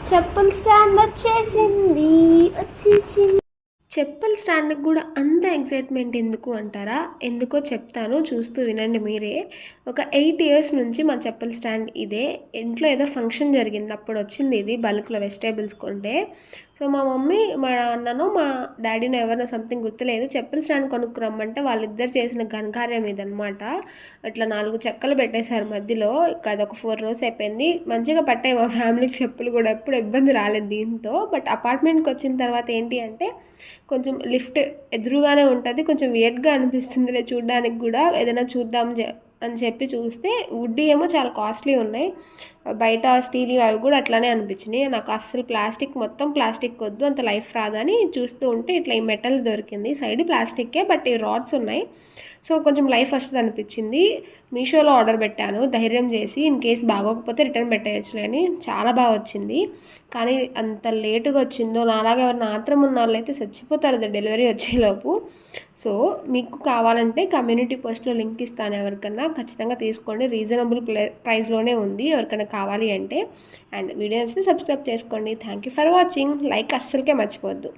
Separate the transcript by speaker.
Speaker 1: చెప్పుల స్టాండ్ వచ్చేసింది. చెప్పుల స్టాండ్కి కూడా అంత ఎగ్జైట్మెంట్ ఎందుకు అంటారా? ఎందుకో చెప్తాను, చూస్తూ వినండి మీరే. ఒక 8 ఇయర్స్ నుంచి మా చెప్పుల స్టాండ్ ఇదే. ఇంట్లో ఏదో ఫంక్షన్ జరిగింది, అప్పుడు వచ్చింది ఇది బల్క్లో వెజిటేబుల్స్ కొంటే. సో మా మమ్మీ మా నాన్నను మా డాడీనో ఎవరినో సంథింగ్ గుర్తులేదు, చెప్పుల స్టాండ్ కొనుక్కురమ్మంటే వాళ్ళిద్దరు చేసిన ఘనకార్యం ఇదనమాట. ఇట్లా 4 చెక్కలు పెట్టేశారు మధ్యలో. ఇక అదొక 4 రోజు అయిపోయింది. మంచిగా పట్టాయి మా ఫ్యామిలీకి చెప్పులు కూడా, ఎప్పుడు ఇబ్బంది రాలేదు దీంతో. బట్ అపార్ట్మెంట్కి వచ్చిన తర్వాత ఏంటి అంటే కొంచెం లిఫ్ట్ ఎదురుగానే ఉంటుంది, కొంచెం వియర్డ్గా అనిపిస్తుందిలే చూడ్డానికి కూడా. ఏదైనా చూద్దాం అని చెప్పి చూస్తే వుడ్ ఏమో చాలా కాస్ట్లీ ఉన్నాయి, బయట స్టీల్ అవి కూడా అట్లానే అనిపించినాయి. నాకు అస్సలు మొత్తం ప్లాస్టిక్ వద్దు, అంత లైఫ్ రాదని చూస్తూ ఉంటే ఇట్లా ఈ మెటల్ దొరికింది. సైడ్ ప్లాస్టిక్కే బట్ ఈ రాడ్స్ ఉన్నాయి, సో కొంచెం లైఫ్ వస్తుంది అనిపించింది. మీషోలో ఆర్డర్ పెట్టాను ధైర్యం చేసి, ఇన్ కేస్ బాగోకపోతే రిటర్న్ పెట్టేయచ్చులేని. చాలా బాగా వచ్చింది, కానీ అంత లేటుగా వచ్చిందో. నాలాగా ఎవరైనా ఆత్రం ఉన్న వాళ్ళు అయితే చచ్చిపోతారు డెలివరీ వచ్చేలోపు. సో మీకు కావాలంటే కమ్యూనిటీ పోస్ట్లో లింక్ ఇస్తాను, ఎవరికన్నా ఖచ్చితంగా తీసుకోండి. రీజనబుల్ ప్రైస్లోనే ఉంది ఎవరికైనా కావాలి అంటే. అండ్ వీడియోస్ని సబ్స్క్రైబ్ చేసుకోండి. Thank you for watching. Like అస్సలకే మర్చిపోవద్దు.